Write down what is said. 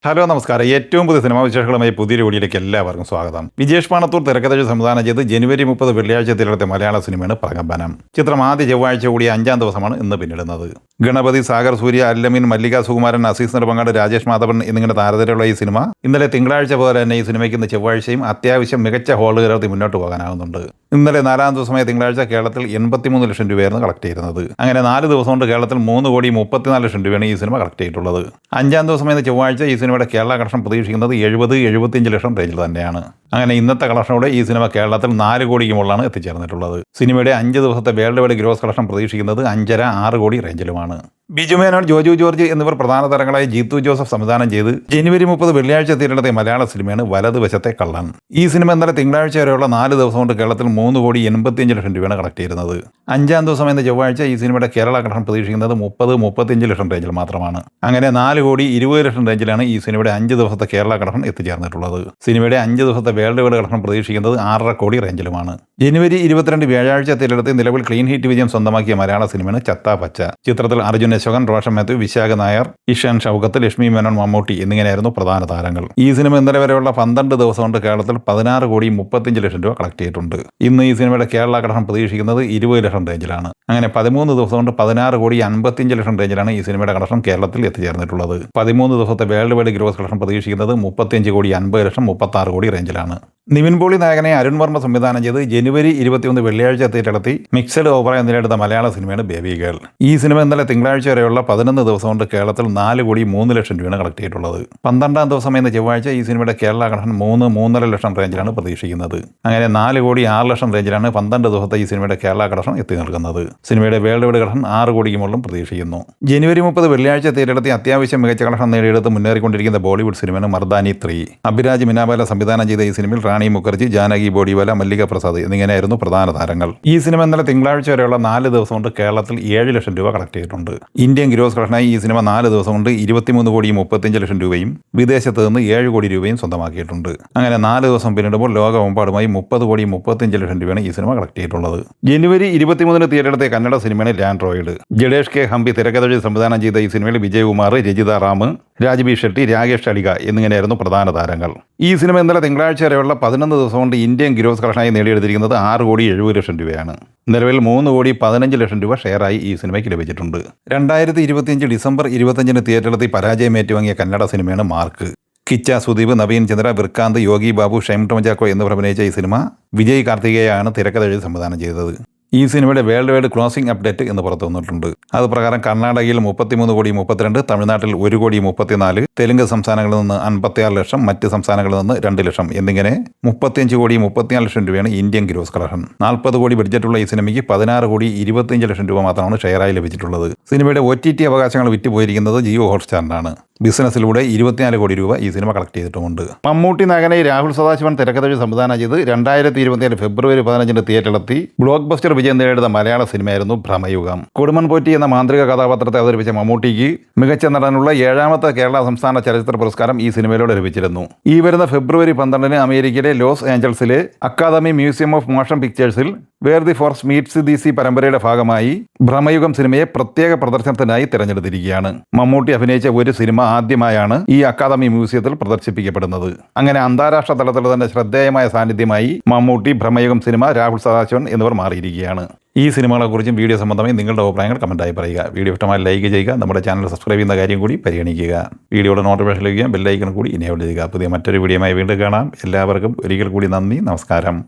Hello നമസ്കാരം. ഏറ്റവും പുതിയ സിനിമാ വിശേഷങ്ങളുമായി പുതിയൊരു വീഡിയോയിലേക്ക് എല്ലാവർക്കും സ്വാഗതം. വിജേഷ് പാണത്തൂർ തിരക്കഥ സംവിധാനം ചെയ്ത് ജനുവരി 30 വെള്ളിയാഴ്ച തിരഞ്ഞെടുത്ത മലയാള സിനിമയാണ് പ്രകമ്പനം. ചിത്രം ആദ്യ ചൊവ്വാഴ്ച കൂടി 5-ാം ദിവസമാണ് ഇന്ന് പിന്നിടുന്നത്. ഗണപതി, സാഗർ സൂര്യ, അല്ലമീൻ, മല്ലിക സുകുമാരൻ, അസീസ് നെടുമങ്ങാട്, രാജേഷ് മാധവൻ എന്നിങ്ങനെ താരതരമുള്ള ഈ സിനിമ ഇന്നലെ തിങ്കളാഴ്ച പോലെ തന്നെ ഈ സിനിമയ്ക്ക് ഇന്ന് ചൊവ്വാഴ്ചയും അത്യാവശ്യം മികച്ച ഹോളുകരത്തി മുന്നോട്ട് പോകാനാകുന്നുണ്ട്. ഇന്നലെ 4-ാം ദിവസമായ തിങ്കളാഴ്ച കേരളത്തിൽ 83 ലക്ഷം രൂപയായിരുന്നു കളക്ട് ചെയ്യുന്നത്. അങ്ങനെ 4 ദിവസം കൊണ്ട് കേരളത്തിൽ 3,34 ലക്ഷം രൂപയാണ് ഈ സിനിമ കളക്ട് ചെയ്തിട്ടുള്ളത്. 5-ാം ദിവസമായ ചൊവ്വാഴ്ച ഈ സിനിമയുടെ കേരള കളക്ഷൻ പ്രതീക്ഷിക്കുന്നത് 70-75 ലക്ഷം റേഞ്ചിൽ തന്നെയാണ്. അങ്ങനെ ഇന്നത്തെ കളക്ഷനോടെ ഈ സിനിമ കേരളത്തിൽ 4 കോടിക്ക് മുകളിലാണ് എത്തിച്ചേർന്നിട്ടുള്ളത്. സിനിമയുടെ 5 ദിവസത്തെ വേൾഡ് വൈഡ് ഗ്രോസ് കളക്ഷൻ പ്രതീക്ഷിക്കുന്നത് 5.5-6 കോടി റേഞ്ചിലുമാണ്. ബിജു മേനോൻ, ജോജു ജോർജ് എന്നിവർ പ്രധാന താരങ്ങളായി ജീത്തു ജോസഫ് സംവിധാനം ചെയ്ത് ജനുവരി 30 വെള്ളിയാഴ്ച തിരഞ്ഞെടുത്ത മലയാള സിനിമയാണ് വലതുവശത്തെ കള്ളൻ. ഈ സിനിമ ഇന്നലെ തിങ്കളാഴ്ച വരെയുള്ള 4 ദിവസം കൊണ്ട് കേരളത്തിൽ 3,85 ലക്ഷം രൂപയാണ് കളക്ട് ചെയ്യുന്നത്. 5-ാം ദിവസം എന്ന ചൊവ്വാഴ്ച ഈ സിനിമയുടെ കേരള കളക്ഷൻ പ്രതീക്ഷിക്കുന്നത് 30-35 ലക്ഷം റേഞ്ചിൽ മാത്രമാണ്. അങ്ങനെ 4,20 ലക്ഷം റേഞ്ചിലാണ് ഈ സിനിമയുടെ 5 ദിവസത്തെ കേരള കളക്ഷൻ എത്തിച്ചേർന്നിട്ടുള്ളത്. സിനിമയുടെ 5 ദിവസത്തെ വേൾഡ് വൈഡ് കളക്ഷൻ പ്രതീക്ഷിക്കുന്നത് 6.5 കോടി റേഞ്ചിലുമാണ്. ജനുവരി 22 വ്യാഴാഴ്ച തിരഞ്ഞെടുത്ത് നിലവിൽ ക്ലീൻ ഹിറ്റ് വിജയം സ്വന്തമാക്കിയ മലയാള സിനിമയാണ് ചത്താ പച്ച. ചിത്രത്തിൽ അർജുൻ അശോകൻ, റോഷൻ മാത്യു, വിശാഖ നായർ, ഇഷാൻ ഷൗക്കത്ത്, ലക്ഷ്മി മേനോൻ, മമ്മൂട്ടി എന്നിങ്ങനെയായിരുന്നു പ്രധാന താരങ്ങൾ. ഈ സിനിമ ഇന്നലെ വരെയുള്ള 12 ദിവസം കൊണ്ട് കേരളത്തിൽ 16,35 ലക്ഷം രൂപ കളക്ട് ചെയ്തിട്ടുണ്ട്. ഇന്ന് ഈ സിനിമയുടെ കേരള കളക്ഷൻ പ്രതീക്ഷിക്കുന്നത് 20 ലക്ഷം റേഞ്ചിലാണ്. അങ്ങനെ 13 ദിവസം കൊണ്ട് 16,55 ലക്ഷം റേഞ്ചിലാണ് ഈ സിനിമയുടെ കളക്ഷൻ കേരളത്തിൽ എത്തിച്ചേർന്നിട്ടുള്ളത്. 13 ദിവസത്തെ വേൾഡ് വൈഡ് ഗ്രോസ് കളക്ഷൻ പ്രതീക്ഷിക്കുന്നത് 35,50 ലക്ഷം 36 കോടി റേഞ്ചിലാണ്. നിവിൻ പോളി നായകനെ അരുൺ വർമ്മ സംവിധാനം ചെയ്ത് ജനുവരി 21 വെള്ളിയാഴ്ച തിരഞ്ഞെടുത്തി മിക്സഡ് ഓവറായി നിലയെടുത്ത മലയാള സിനിമയാണ് ബേബി ഗേൾ. ഈ സിനിമ ഇന്നലെ തിങ്കളാഴ്ച വരെയുള്ള 11 ദിവസം കൊണ്ട് കേരളത്തിൽ 4,03 ലക്ഷം രൂപയാണ് കളക്ട് ചെയ്തിട്ടുള്ളത്. 12-ാം ദിവസം എന്ന ചൊവ്വാഴ്ച ഈ സിനിമയുടെ കേരള കളക്ഷൻ 3-3.5 ലക്ഷം റേഞ്ചിലാണ് പ്രതീക്ഷിക്കുന്നത്. അങ്ങനെ 4,06 ലക്ഷം റേഞ്ചിലാണ് 12 ദിവസത്തെ ഈ സിനിമയുടെ കേരള കളക്ഷൻ എത്തി നിൽക്കുന്നത്. സിനിമയുടെ വേൾഡ് വൈഡ് കളക്ഷൻ 6 കോടിക്ക് മുകളിലും പ്രതീക്ഷിക്കുന്നു. ജനുവരി 30 വെള്ളിയാഴ്ച തിരഞ്ഞെടുത്തി അത്യാവശ്യം മികച്ച കളക്ഷൻ നേടിയെടുത്ത് മുന്നേറിക്കൊണ്ടിരിക്കുന്ന ബോളിവുഡ് സിനിമയാണ് മർദാനി 3. അഭിരാജ് മിനാബാല സംവിധാനം ചെയ്ത ഈ സിനിമയിൽ റാണി മുഖർജി, ജാനകി ബോഡിവാല, മല്ലിക പ്രസാദ് എന്നിങ്ങനെയായിരുന്നു പ്രധാന താരങ്ങൾ. ഈ സിനിമ ഇന്നലെ തിങ്കളാഴ്ച വരെയുള്ള 4 ദിവസം കൊണ്ട് കേരളത്തിൽ 7 ലക്ഷം രൂപ കളക്ട് ചെയ്തിട്ടുണ്ട്. ഇന്ത്യൻ ഗ്രോസ് കളക്ഷനായി ഈ സിനിമ 4 ദിവസം കൊണ്ട് 23,35 ലക്ഷം രൂപയും വിദേശത്ത് നിന്ന് 7 കോടി രൂപയും സ്വന്തമാക്കിയിട്ടുണ്ട്. അങ്ങനെ 4 ദിവസം പിന്നിടുമ്പോൾ ലോകമെമ്പാടുമായി 30,35 ലക്ഷം രൂപയാണ് ഈ സിനിമ കളക്ട് ചെയ്തിട്ടുള്ളത്. ജനുവരി 23 തിയേറ്ററെടുത്ത കന്നഡ സിനിമയാണ് ലാൻഡ്രോയിഡ്. ജഡേഷ് കെ ഹംപി തിരക്കഥ സംവിധാനം ചെയ്ത ഈ സിനിമയിൽ വിജയകുമാർ, രജിത റാം, രാജ്ബി ഷെട്ടി, രാകേഷ് അലിക എന്നിങ്ങനെയായിരുന്നു പ്രധാന താരങ്ങൾ. ഈ സിനിമ ഇന്നലെ തിങ്കളാഴ്ച വരെയുള്ള 11 ദിവസം കൊണ്ട് ഇന്ത്യൻ ഗ്രോസ് കളക്ഷനായി നേടിയെടുത്തിരിക്കുന്നത് 6,70 ലക്ഷം രൂപയാണ്. നിലവിൽ 3,15 ലക്ഷം രൂപ ഷെയറായി ഈ സിനിമയ്ക്ക് ലഭിച്ചിട്ടുണ്ട്. 2025 ഡിസംബർ 25 തിയേറ്ററിലെത്തി പരാജയം ഏറ്റുവാങ്ങിയ കന്നഡ സിനിമയാണ് മാർക്ക്. കിച്ച, സുദീപ്, നവീൻ ചന്ദ്ര, വിർക്കാന്ത്, യോഗി ബാബു, ഷൈം ടോം ചാക്കോ എന്നിവർ അഭിനയിച്ച ഈ സിനിമ വിജയ് കാർത്തികേയാണ് തിരക്കഥ എഴുതി സംവിധാനം ചെയ്തത്. ഈ സിനിമയുടെ വേൾഡ് വൈഡ് ക്ലോസിംഗ് അപ്ഡേറ്റ് എന്ന് പുറത്തു വന്നിട്ടുണ്ട്. അത് പ്രകാരം കർണാടകയിൽ 33,32, തമിഴ്നാട്ടിൽ 1,34, തെലുങ്ക് സംസ്ഥാനങ്ങളിൽ നിന്ന് 56 ലക്ഷം, മറ്റ് സംസ്ഥാനങ്ങളിൽ നിന്ന് 2 ലക്ഷം എന്നിങ്ങനെ 35,34 ലക്ഷം രൂപയാണ് ഇന്ത്യൻ ഗ്രോസ് കളക്ഷൻ. 40 കോടി ബഡ്ജറ്റുള്ള ഈ സിനിമയ്ക്ക് 16,25 ലക്ഷം രൂപ മാത്രമാണ് ഷെയറായി ലഭിച്ചിട്ടുള്ളത്. സിനിമയുടെ OTT അവകാശങ്ങൾ വിറ്റുപോയിരിക്കുന്നത് ജിയോ ഹോട്ട്സ്റ്റാറിനാണ്. ബിസിനസ്സിലൂടെ 24 കോടി രൂപ ഈ സിനിമ കളക്ട് ചെയ്തിട്ടുമുണ്ട്. മമ്മൂട്ടി നായകനായി രാഹുൽ സദാശിവൻ തിരക്കഥ സംവിധാനം ചെയ്ത് 2027 ഫെബ്രുവരി 15 തിയേറ്ററിലെത്തി ബ്ലോക്ക് ബസ്റ്റർ വിജയം നേടിയ മലയാള സിനിമയായിരുന്നു ഭ്രമയുഗം. കുടുംബൻ പോറ്റി എന്ന മാന്ത്രിക കഥാപാത്രത്തെ അവതരിപ്പിച്ച മമ്മൂട്ടിക്ക് മികച്ച നടനുള്ള 7ാമത്തെ കേരള സംസ്ഥാന ചലച്ചിത്ര പുരസ്കാരം ഈ സിനിമയിലൂടെ ലഭിച്ചിരുന്നു. ഈ വരുന്ന ഫെബ്രുവരി 12 അമേരിക്കയിലെ ലോസ് ഏഞ്ചൽസിലെ അക്കാദമി മ്യൂസിയം ഓഫ് മോഷൻ പിക്ചേഴ്സിൽ where the forest meets the sea പരമ്പരയുടെ ഭാഗമായി ഭ്രമയുഗം സിനിമയെ പ്രത്യേക പ്രദർശനത്തിനായി തിരഞ്ഞെടുത്തിരിക്കുകയാണ്. മമ്മൂട്ടി അഭിനയിച്ച ഒരു സിനിമ ആദ്യമായാണ് ഈ അക്കാദമി മ്യൂസിയത്തിൽ പ്രദർശിപ്പിക്കപ്പെടുന്നത്. അങ്ങനെ അന്താരാഷ്ട്ര തലത്തിൽ തന്നെ ശ്രദ്ധേയമായ സാന്നിധ്യമായി മമ്മൂട്ടി, ഭ്രമയുഗം സിനിമ, രാഹുൽ സദാശിവൻ എന്നിവർ മാറിയിരിക്കുകയാണ്. ഈ സിനിമകളെക്കുറിച്ചും വീഡിയോ സംബന്ധമായി നിങ്ങളുടെ അഭിപ്രായങ്ങൾ കമൻറ്റായി പറയുക. വീഡിയോ ഇഷ്ടമായി ലൈക്ക് ചെയ്യുക. നമ്മുടെ ചാനൽ സബ്സ്ക്രൈബ് ചെയ്യുന്ന കാര്യം കൂടി പരിഗണിക്കുക. വീഡിയോയുടെ നോട്ടിഫിക്കേഷൻ ലഭിക്കുക, ബെല്ലൈക്കൺ കൂടി ഇനേബിൾ ചെയ്യുക. പുതിയ മറ്റൊരു വീഡിയോയുമായി വീണ്ടും കാണാം. എല്ലാവർക്കും ഒരിക്കൽ കൂടി നന്ദി, നമസ്കാരം.